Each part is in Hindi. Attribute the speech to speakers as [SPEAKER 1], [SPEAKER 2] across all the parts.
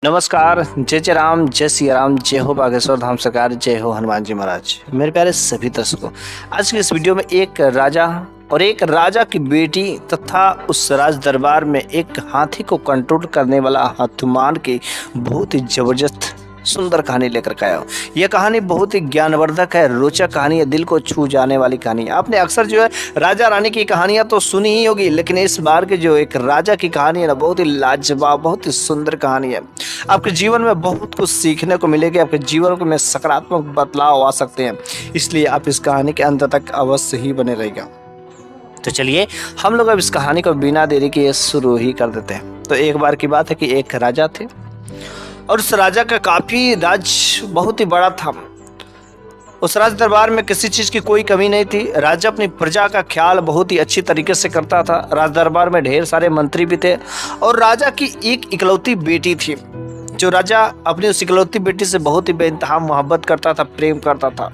[SPEAKER 1] नमस्कार। जय जय राम, जय सिया राम, जय हो बागेश्वर धाम सरकार, जय हो हनुमान जी महाराज। मेरे प्यारे सभी दर्शकों, आज की इस वीडियो में एक राजा और एक राजा की बेटी तथा उस राज दरबार में एक हाथी को कंट्रोल करने वाला हनुमान की बहुत ही जबरदस्त सुंदर कहानी लेकर के आया हूँ। यह कहानी बहुत ही ज्ञानवर्धक है, रोचक कहानी है, दिल को छू जाने वाली कहानी है। आपने अक्सर जो है राजा रानी की कहानियां तो सुनी ही होगी, लेकिन इस बार के जो एक राजा की कहानी है ना, बहुत ही लाजवाब, बहुत ही सुंदर कहानी है। आपके जीवन में बहुत कुछ सीखने को मिलेगा, आपके जीवन में सकारात्मक बदलाव आ सकते हैं, इसलिए आप इस कहानी के अंत तक अवश्य ही बने रहेगा। तो चलिए हम लोग अब इस कहानी को बिना देरी के शुरू ही कर देते हैं। तो एक बार की बात है कि एक राजा थे और उस राजा का काफी राज्य बहुत ही बड़ा था। उस राज दरबार में किसी चीज की कोई कमी नहीं थी। राजा अपनी प्रजा का ख्याल बहुत ही अच्छी तरीके से करता था। राज दरबार में ढेर सारे मंत्री भी थे और राजा की एक इकलौती बेटी थी, जो राजा अपनी उस इकलौती बेटी से बहुत ही बेइंतहा मोहब्बत करता था, प्रेम करता था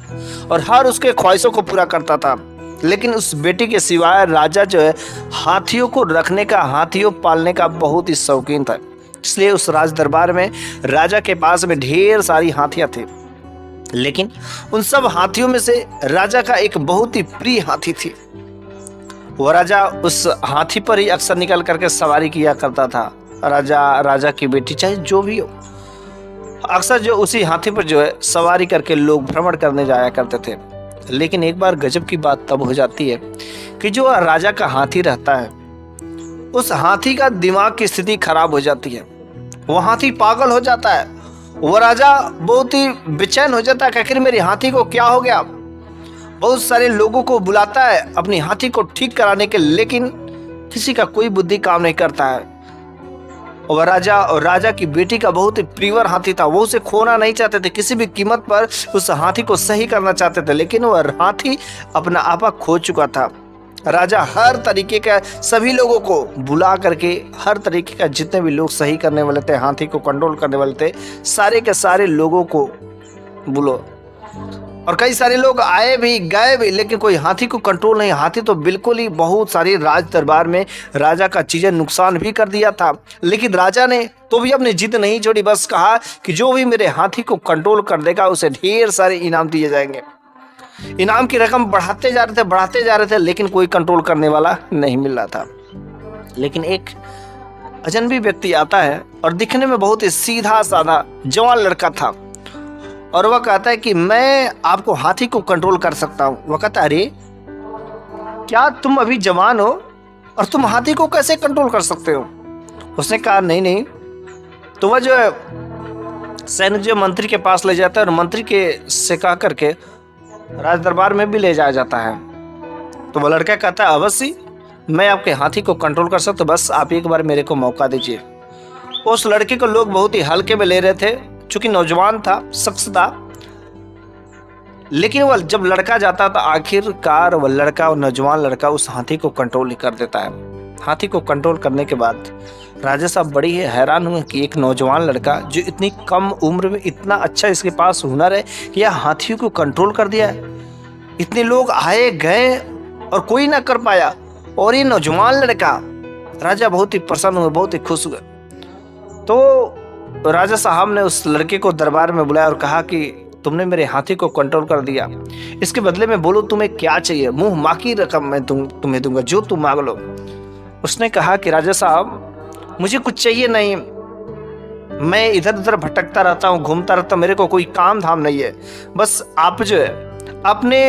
[SPEAKER 1] और हर उसके ख्वाहिशों को पूरा करता था। लेकिन उस बेटी के सिवाय राजा जो है हाथियों को रखने का, हाथियों पालने का बहुत ही शौकीन था। इसलिए उस राज दरबार में राजा के पास में ढेर सारी हाथियां थी, लेकिन उन सब हाथियों में से राजा का एक बहुत ही प्रिय हाथी थी। वह राजा उस हाथी पर ही अक्सर निकल करके सवारी किया करता था। राजा की बेटी चाहे जो भी हो, अक्सर जो उसी हाथी पर जो है सवारी करके लोग भ्रमण करने जाया करते थे। लेकिन एक बार गजब की बात तब हो जाती है कि जो राजा का हाथी रहता है, उस हाथी का दिमाग की स्थिति खराब हो जाती है। वो हाथी पागल हो जाता है। वो राजा बहुत ही बेचैन हो जाता है कि आखिर मेरे हाथी को क्या हो गया। बहुत सारे लोगों को बुलाता है अपनी हाथी को ठीक कराने के, लेकिन किसी का कोई बुद्धि काम नहीं करता है। और राजा की बेटी का बहुत ही प्रियवर हाथी था। वो उसे खोना नहीं चाहते थे, किसी भी कीमत पर उस हाथी को सही करना चाहते थे, लेकिन वह हाथी अपना आपा खो चुका था। राजा हर तरीके का सभी लोगों को बुला करके, हर तरीके का जितने भी लोग सही करने वाले थे, हाथी को कंट्रोल करने वाले थे, सारे के सारे लोगों को बुलो। और कई सारे लोग आए भी गए भी, लेकिन कोई हाथी को कंट्रोल नहीं। हाथी तो बिल्कुल ही बहुत सारी राज दरबार में राजा का चीजें नुकसान भी कर दिया था, लेकिन राजा ने तो भी अपनी जिद नहीं छोड़ी। बस कहा कि जो भी मेरे हाथी को कंट्रोल कर देगा उसे ढेर सारे इनाम दिए जाएंगे। इनाम की रकम बढ़ाते जा रहे थे, लेकिन कोई कंट्रोल करने वाला नहीं मिल रहा था। लेकिन एक अजनबी व्यक्ति आता है और दिखने में बहुत ही सीधा साधा जवान लड़का था, और वह कहता है कि मैं आपको हाथी को कंट्रोल कर सकता हूँ। वह कहता है, अरे क्या तुम अभी जवान हो और तुम हाथी को कैसे कंट्रोल कर सकते हो? उसने कहा नहीं। तो वह जो है सैनिक जो मंत्री के पास ले जाता है और मंत्री के से कह करके राज दरबार में भी ले जाया जाता है। तो वह लड़का कहता है, अवश्य मैं आपके हाथी को कंट्रोल कर सकता हूं, बस आप एक बार मेरे को मौका दीजिए। उस लड़के को लोग बहुत ही हल्के में ले रहे थे, चूंकि नौजवान था, शख्स था। लेकिन वह जब लड़का जाता था, आखिरकार वह लड़का, वो नौजवान लड़का उस हाथी को कंट्रोल ही कर देता है। हाथी को कंट्रोल करने के बाद राजा साहब बड़ी ही हैरान हुए कि एक नौजवान लड़का जो इतनी कम उम्र में इतना अच्छा इसके पास हुनर है कि यह हाथियों को कंट्रोल कर दिया है। इतने लोग आए गए और कोई ना कर पाया, और ये नौजवान लड़का। राजा बहुत ही प्रसन्न हुए, बहुत ही खुश हुए। तो राजा साहब ने उस लड़के को दरबार में बुलाया और कहा कि तुमने मेरे हाथी को कंट्रोल कर दिया, इसके बदले में बोलो तुम्हें क्या चाहिए, मुंह माकी रकम मैं तुम्हें दूंगा, जो तुम मांग लो। उसने कहा कि राजा साहब मुझे कुछ चाहिए नहीं, मैं इधर उधर भटकता रहता हूँ, घूमता रहता हूँ, मेरे को कोई काम धाम नहीं है। बस आप जो है अपने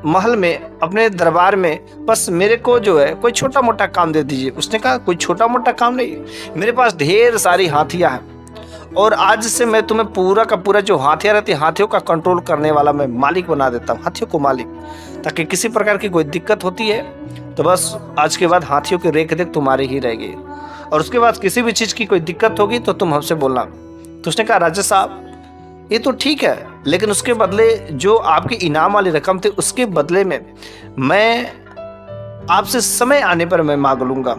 [SPEAKER 1] महल में, अपने दरबार में बस मेरे को जो है कोई छोटा मोटा काम दे दीजिए। उसने कहा कोई छोटा मोटा काम नहीं, मेरे पास ढेर सारी हाथियाँ हैं और आज से मैं तुम्हें पूरा का पूरा जो हाथियाँ रहती है, हाथियों का कंट्रोल करने वाला मैं मालिक बना देता हूँ, हाथियों को मालिक। ताकि किसी प्रकार की कोई दिक्कत होती है तो बस आज के बाद हाथियों की रेख देख तुम्हारी ही रहेगी, और उसके बाद किसी भी चीज़ की कोई दिक्कत होगी तो तुम हमसे बोलना। तो उसने कहा राजा साहब ये तो ठीक है, लेकिन उसके बदले जो आपके इनाम वाली रकम थी, उसके बदले में मैं आपसे समय आने पर मैं मांग लूंगा,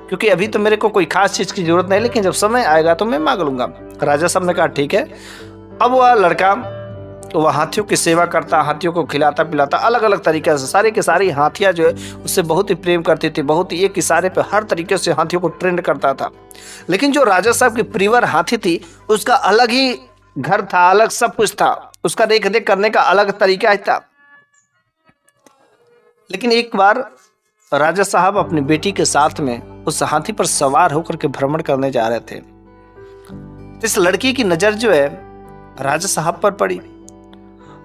[SPEAKER 1] क्योंकि अभी तो मेरे को कोई खास चीज़ की जरूरत नहीं, लेकिन जब समय आएगा तो मैं मांग लूंगा। राजा साहब ने कहा ठीक है। अब वह लड़का तो वह हाथियों की सेवा करता, हाथियों को खिलाता पिलाता, अलग अलग तरीके से। सारी की सारी हाथियाँ जो है उससे बहुत ही प्रेम करती थी, बहुत ही एक इशारे पे हर तरीके से हाथियों को ट्रेंड करता था। लेकिन जो राजा साहब की प्रियवर हाथी थी उसका अलग ही घर था, अलग सब कुछ था, उसका देख रेख करने का अलग तरीका ही था। लेकिन एक बार राजा साहब अपनी बेटी के साथ में उस हाथी पर सवार होकर के भ्रमण करने जा रहे थे। इस लड़की की नजर जो है राजा साहब पर पड़ी,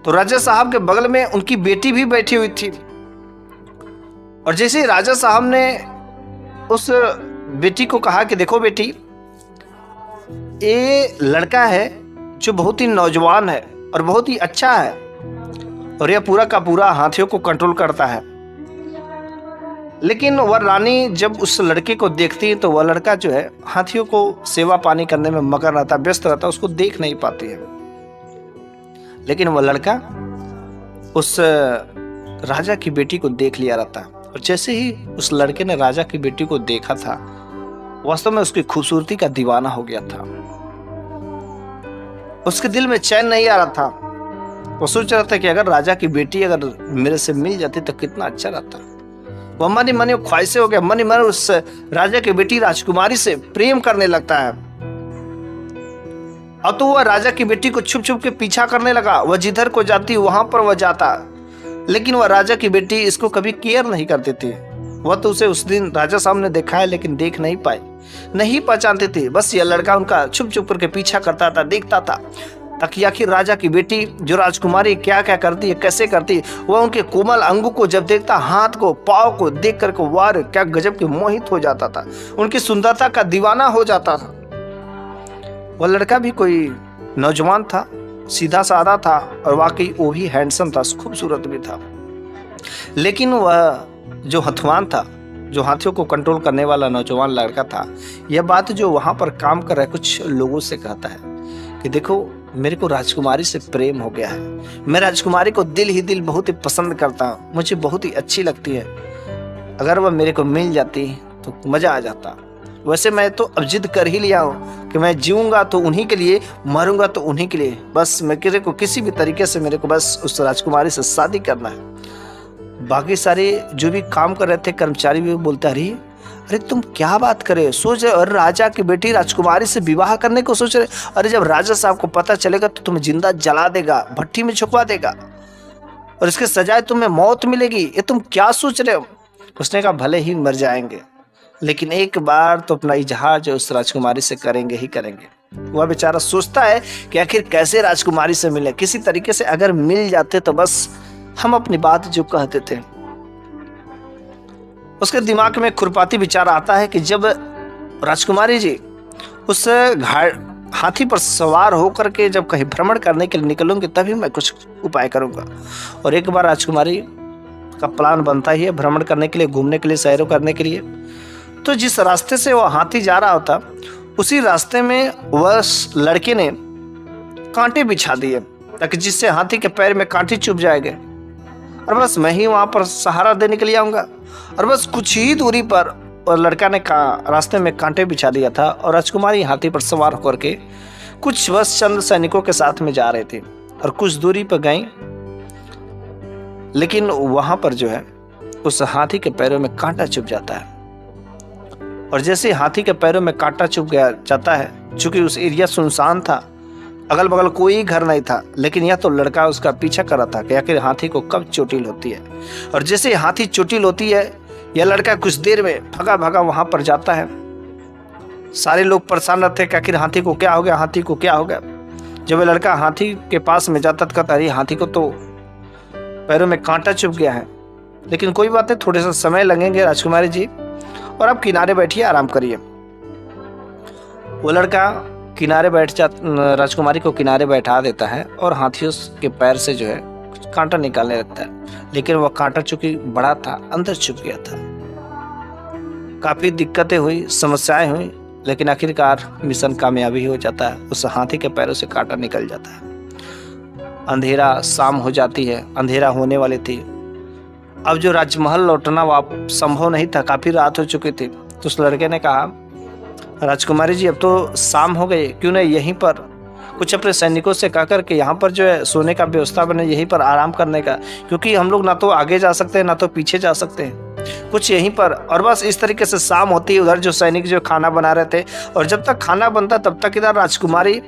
[SPEAKER 1] तो राजा साहब के बगल में उनकी बेटी भी बैठी हुई थी। और जैसे ही राजा साहब ने उस बेटी को कहा कि देखो बेटी, ये लड़का है जो बहुत ही नौजवान है और बहुत ही अच्छा है, और यह पूरा का पूरा हाथियों को कंट्रोल करता है। लेकिन वह रानी जब उस लड़के को देखती है तो वह लड़का जो है हाथियों को सेवा पानी करने में मगन रहता, व्यस्त रहता, उसको देख नहीं पाती है। लेकिन वह लड़का उस राजा की बेटी को देख लिया रहता। और जैसे ही उस लड़के ने राजा की बेटी को देखा था, वास्तव में उसकी खूबसूरती का दीवाना हो गया था। उसके दिल में चैन नहीं आ रहा था। वो सोच रहा था कि अगर राजा की बेटी अगर मेरे से मिल जाती तो कितना अच्छा रहता। वह मनी मनी ख्वाहिशें हो गया, मनी मन उस राजा की बेटी राजकुमारी से प्रेम करने लगता है। अब तो वह राजा की बेटी को छुप छुप के पीछा करने लगा। वह जिधर को जाती वहां पर वह जाता, लेकिन वह राजा की बेटी इसको कभी केयर नहीं करती थी। वह तो उसे उस दिन राजा साहब ने देखा है लेकिन देख नहीं पाई, नहीं पहचानती थी। बस यह लड़का उनका छुप छुप करके पीछा करता था, देखता था, ताकि आखिर राजा की बेटी जो राजकुमारी क्या क्या करती है, कैसे करती है। वह उनके कोमल अंगों को जब देखता, हाथ को पाँव को देख करके वार क्या गजब के मोहित हो जाता था, उनकी सुंदरता का दीवाना हो जाता था। वह लड़का भी कोई नौजवान था, सीधा साधा था, और वाकई वो भी हैंडसम था, खूबसूरत भी था। लेकिन वह जो हथवान था, जो हाथियों को कंट्रोल करने वाला नौजवान लड़का था, यह बात जो वहां पर काम कर रहे कुछ लोगों से कहता है कि देखो, मेरे को राजकुमारी से प्रेम हो गया है, मैं राजकुमारी को दिल ही दिल बहुत ही पसंद करता हूँ, मुझे बहुत ही अच्छी लगती है। अगर वह मेरे को मिल जाती तो मजा आ जाता। वैसे मैं तो अब जिद कर ही लिया हूँ कि मैं जीऊंगा तो उन्हीं के लिए, मरूंगा तो उन्हीं के लिए। बस मेरे को किसी भी तरीके से मेरे को बस उस राजकुमारी से शादी करना है। बाकी सारे जो भी काम कर रहे थे कर्मचारी भी बोलते, अरे तुम क्या बात करे, सोच रहे, और राजा की बेटी राजकुमारी से विवाह करने को सोच रहे। अरे जब राजा साहब को पता चलेगा तो तुम्हें जिंदा जला देगा, भट्टी में छुपवा देगा, और इसके सजाए तुम्हें मौत मिलेगी। ये तुम क्या सोच रहे हो? उसने कहा भले ही मर जाएंगे, लेकिन एक बार तो अपना इजहार जो उस राजकुमारी से करेंगे ही करेंगे। वह बेचारा सोचता है कि आखिर कैसे राजकुमारी से मिले, किसी तरीके से अगर मिल जाते तो बस हम अपनी बात जो कहते थे। उसके दिमाग में खुरपाती विचार आता है कि जब राजकुमारी जी उस हाथी पर सवार होकर के जब कहीं भ्रमण करने के लिए निकलूंगी तभी मैं कुछ उपाय करूंगा। और एक बार राजकुमारी का प्लान बनता ही है भ्रमण करने के लिए, घूमने के लिए, सैरों करने के लिए। तो जिस रास्ते से वह हाथी जा रहा होता, उसी रास्ते में वह लड़के ने कांटे बिछा दिए ताकि जिससे हाथी के पैर में कांटे चुभ जाएंगे, और बस मैं ही वहां पर सहारा देने के लिए आऊंगा। और बस कुछ ही दूरी पर और लड़का ने रास्ते में कांटे बिछा दिया था, और राजकुमारी हाथी पर सवार होकर के कुछ बस चंद सैनिकों के साथ में जा रहे थे, और कुछ दूरी पर गई। लेकिन वहां पर जो है उस हाथी के पैरों में कांटा चुभ जाता है, और जैसे हाथी के पैरों में कांटा चुभ गया जाता है, चूंकि उस एरिया सुनसान था, अगल बगल कोई घर नहीं था, लेकिन यह तो लड़का उसका पीछा कर रहा था कि आखिर हाथी को कब चोटिल होती है। और जैसे हाथी चोटिल होती है, यह लड़का कुछ देर में भगा भगा वहां पर जाता है। सारे लोग परेशान रहते कि आखिर हाथी को क्या हो गया, हाथी को क्या हो गया। जब वह लड़का हाथी के पास में जाता तो कहता, अरे हाथी को तो पैरों में कांटा चुभ गया है, लेकिन कोई बात नहीं, थोड़े सा समय लगेंगे राजकुमारी जी, और आप किनारे बैठिए, आराम करिए। वो लड़का किनारे बैठ राजकुमारी को किनारे बैठा देता है, और हाथियों के पैर से जो है कांटा निकालने लगता है। लेकिन वह कांटा चूंकि बड़ा था, अंदर छुप गया था। काफी दिक्कतें हुई, समस्याएं हुई, लेकिन आखिरकार मिशन कामयाबी हो जाता है। उस हाथी के पैरों से कांटा निकल जाता है। अंधेरा, शाम हो जाती है, अंधेरा होने वाली थी। अब जो राजमहल लौटना संभव नहीं था, काफी रात हो चुकी थी। तो उस लड़के ने कहा, राजकुमारी जी अब तो शाम हो गई, क्यों नहीं यहीं पर कुछ अपने सैनिकों से कहकर के यहाँ पर जो है सोने का व्यवस्था बने, यहीं पर आराम करने का, क्योंकि हम लोग ना तो आगे जा सकते हैं ना तो पीछे जा सकते हैं, कुछ यहीं पर। और बस इस तरीके से शाम होती है, उधर जो सैनिक जो खाना बना रहे थे, और जब तक खाना बनता तब तक इधर राजकुमारी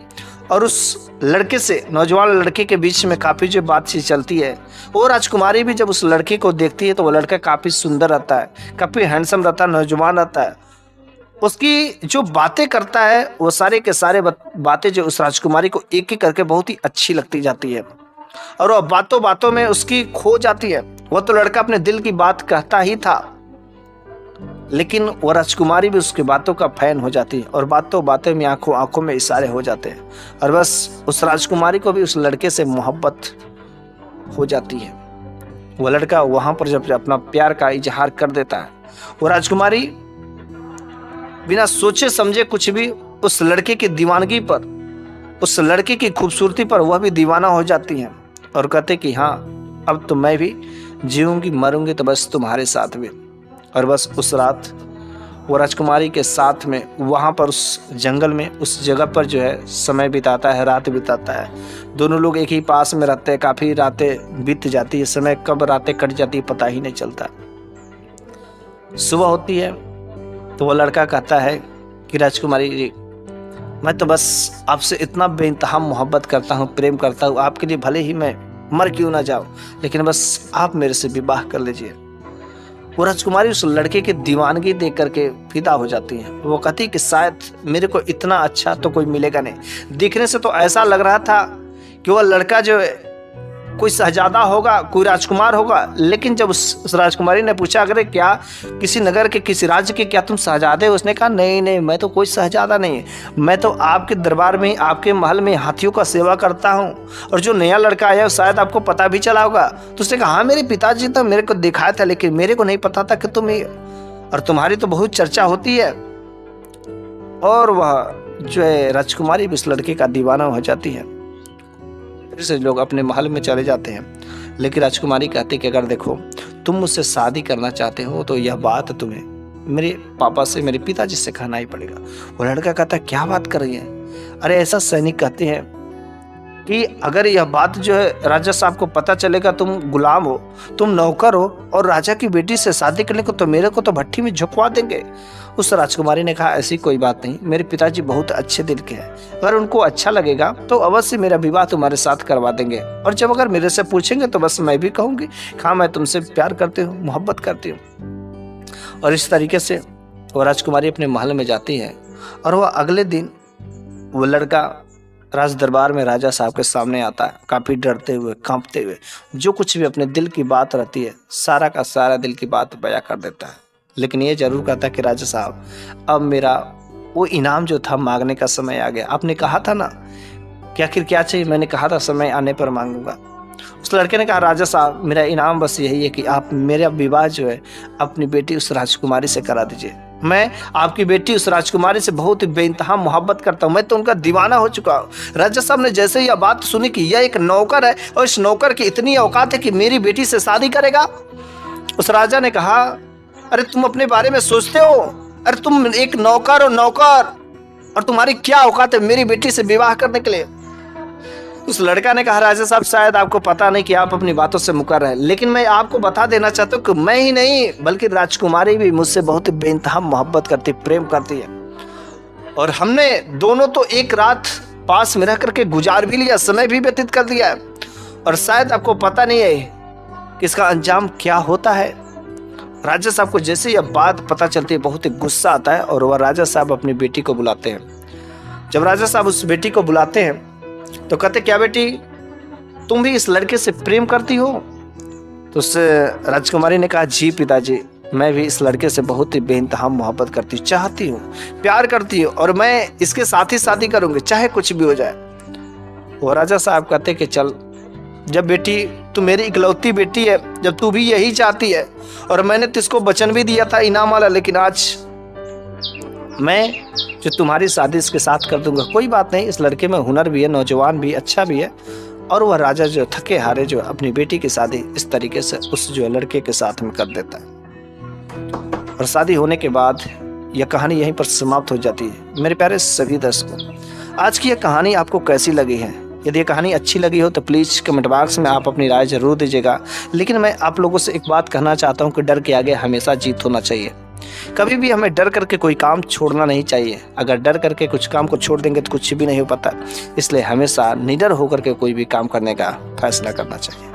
[SPEAKER 1] और उस लड़के से, नौजवान लड़के के बीच में काफ़ी जो बातचीत चलती है। वो राजकुमारी भी जब उस लड़के को देखती है तो वो लड़का काफ़ी सुंदर रहता है, काफ़ी हैंडसम रहता है, नौजवान रहता है। उसकी जो बातें करता है वो सारे के सारे बातें जो उस राजकुमारी को एक एक करके बहुत ही अच्छी लगती जाती है, और वो बातों बातों में उसकी खो जाती है। वो तो लड़का अपने दिल की बात कहता ही था, लेकिन वो राजकुमारी भी उसकी बातों का फैन हो जाती है, और बातों बातों में आंखों आंखों में इशारे हो जाते हैं, और बस उस राजकुमारी को भी उस लड़के से मोहब्बत हो जाती है। वो लड़का वहां पर जब अपना प्यार का इजहार कर देता है, वो राजकुमारी बिना सोचे समझे कुछ भी उस लड़के की दीवानगी पर, उस लड़के की खूबसूरती पर वह भी दीवाना हो जाती है, और कहते कि हाँ अब तो मैं भी जीऊंगी मरूंगी तो बस तुम्हारे साथ में। और बस उस रात वो राजकुमारी के साथ में वहाँ पर उस जंगल में, उस जगह पर जो है समय बिताता है, रात बिताता है। दोनों लोग एक ही पास में रहते हैं, काफ़ी रातें बीत जाती है, समय कब रातें कट जाती है पता ही नहीं चलता। सुबह होती है तो वो लड़का कहता है कि राजकुमारी जी, मैं तो बस आपसे इतना बेइंतहा मोहब्बत करता हूँ, प्रेम करता हूँ, आपके लिए भले ही मैं मर क्यों ना जाऊँ, लेकिन बस आप मेरे से विवाह कर लीजिए। वो राजकुमारी उस लड़के की दीवानगी देख करके फिदा हो जाती है। वो कहती कि शायद मेरे को इतना अच्छा तो कोई मिलेगा नहीं। दिखने से तो ऐसा लग रहा था कि वो लड़का जो कोई शहजादा होगा, कोई राजकुमार होगा, लेकिन जब उस राजकुमारी ने पूछा अगर क्या किसी नगर के, किसी राज्य के क्या तुम शहजादे हो, उसने कहा नहीं नहीं, मैं तो कोई शहजादा नहीं, मैं तो आपके दरबार में, आपके महल में हाथियों का सेवा करता हूँ, और जो नया लड़का आया शायद आपको पता भी चला होगा। तो उसने कहा हाँ मेरे पिताजी तो मेरे को दिखाया था, लेकिन मेरे को नहीं पता था कि तुम ही, और तुम्हारी तो बहुत चर्चा होती है। और वह जो है राजकुमारी भी उस लड़के का दीवाना हो जाती है। फिर से लोग अपने महल में चले जाते हैं, लेकिन राजकुमारी कहती कि अगर देखो तुम मुझसे शादी करना चाहते हो तो यह बात तुम्हें मेरे पापा से, मेरे पिताजी से कहना ही पड़ेगा। वो लड़का कहता है क्या बात कर रही है? अरे ऐसा सैनिक कहते हैं कि अगर यह बात जो है राजा साहब को पता चलेगा, तुम गुलाम हो, तुम नौकर हो, और राजा की बेटी से शादी करने को तो मेरे को तो भट्टी में झुकवा देंगे। उस राजकुमारी ने कहा ऐसी कोई बात नहीं, मेरे पिताजी बहुत अच्छे दिल के हैं, अगर उनको अच्छा लगेगा तो अवश्य मेरा विवाह तुम्हारे साथ करवा देंगे, और जब अगर मेरे से पूछेंगे तो बस मैं भी कहूँगी हाँ मैं तुमसे प्यार करती हूँ, मोहब्बत करती हूँ। और इस तरीके से वो राजकुमारी अपने महल में जाती है, और वह अगले दिन वो लड़का राज दरबार में राजा साहब के सामने आता है, काफ़ी डरते हुए, कांपते हुए, जो कुछ भी अपने दिल की बात रहती है सारा का सारा दिल की बात बयां कर देता है। लेकिन ये जरूर कहता है कि राजा साहब अब मेरा वो इनाम जो था मांगने का समय आ गया, आपने कहा था ना कि आखिर क्या चाहिए, मैंने कहा था समय आने पर मांगूंगा। उस लड़के ने कहा राजा साहब मेरा इनाम बस यही है कि आप मेरा विवाह जो है अपनी बेटी उस राजकुमारी से करा दीजिए। मैं आपकी बेटी उस राजकुमारी से बहुत ही बेइंतहा मोहब्बत करता हूँ, मैं तो उनका दीवाना हो चुका हूँ। राजा साहब ने जैसे ही यह बात सुनी कि यह एक नौकर है और इस नौकर की इतनी औकात है कि मेरी बेटी से शादी करेगा, उस राजा ने कहा अरे तुम अपने बारे में सोचते हो, अरे तुम एक नौकर हो, नौकर, और तुम्हारी क्या औकात है मेरी बेटी से विवाह करने के लिए। उस लड़का ने कहा राजा साहब शायद आपको पता नहीं कि आप अपनी बातों से मुकर रहे हैं, लेकिन मैं आपको बता देना चाहता हूँ कि मैं ही नहीं बल्कि राजकुमारी भी मुझसे बहुत बेइंतहा मोहब्बत करती, प्रेम करती है, और हमने दोनों तो एक रात पास में रह करके गुजार भी लिया, समय भी व्यतीत कर दिया है, और शायद आपको पता नहीं है कि इसका अंजाम क्या होता है। राजा साहब को जैसे यह बात पता चलती है बहुत ही गुस्सा आता है, और वह राजा साहब अपनी बेटी को बुलाते हैं। जब राजा साहब उस बेटी को बुलाते हैं तो कहते क्या बेटी तुम भी इस लड़के से प्रेम करती हो? तो उस राजकुमारी ने कहा जी पिताजी, मैं भी इस लड़के से बहुत ही बेइंतहा मोहब्बत करती हूँ, चाहती हूँ, प्यार करती हूँ, और मैं इसके साथ ही शादी करूँगी चाहे कुछ भी हो जाए। वो राजा साहब कहते कि चल, जब बेटी तू मेरी इकलौती बेटी है, जब तू भी यही चाहती है, और मैंने तुझको वचन भी दिया था इनाम वाला, लेकिन आज मैं जो तुम्हारी शादी इसके साथ कर दूंगा। कोई बात नहीं, इस लड़के में हुनर भी है, नौजवान भी, अच्छा भी है। और वह राजा जो थके हारे जो अपनी बेटी की शादी इस तरीके से उस जो लड़के के साथ में कर देता है, और शादी होने के बाद यह कहानी यहीं पर समाप्त हो जाती है। मेरे प्यारे सभी दर्शकों, आज की यह कहानी आपको कैसी लगी है? यदि ये कहानी अच्छी लगी हो तो प्लीज़ कमेंट बॉक्स में आप अपनी राय ज़रूर दीजिएगा। लेकिन मैं आप लोगों से एक बात कहना चाहता हूँ कि डर के आगे हमेशा जीत होना चाहिए। कभी भी हमें डर करके कोई काम छोड़ना नहीं चाहिए। अगर डर करके कुछ काम को छोड़ देंगे तो कुछ भी नहीं हो पाता। इसलिए हमेशा निडर होकर के कोई भी काम करने का फैसला करना चाहिए।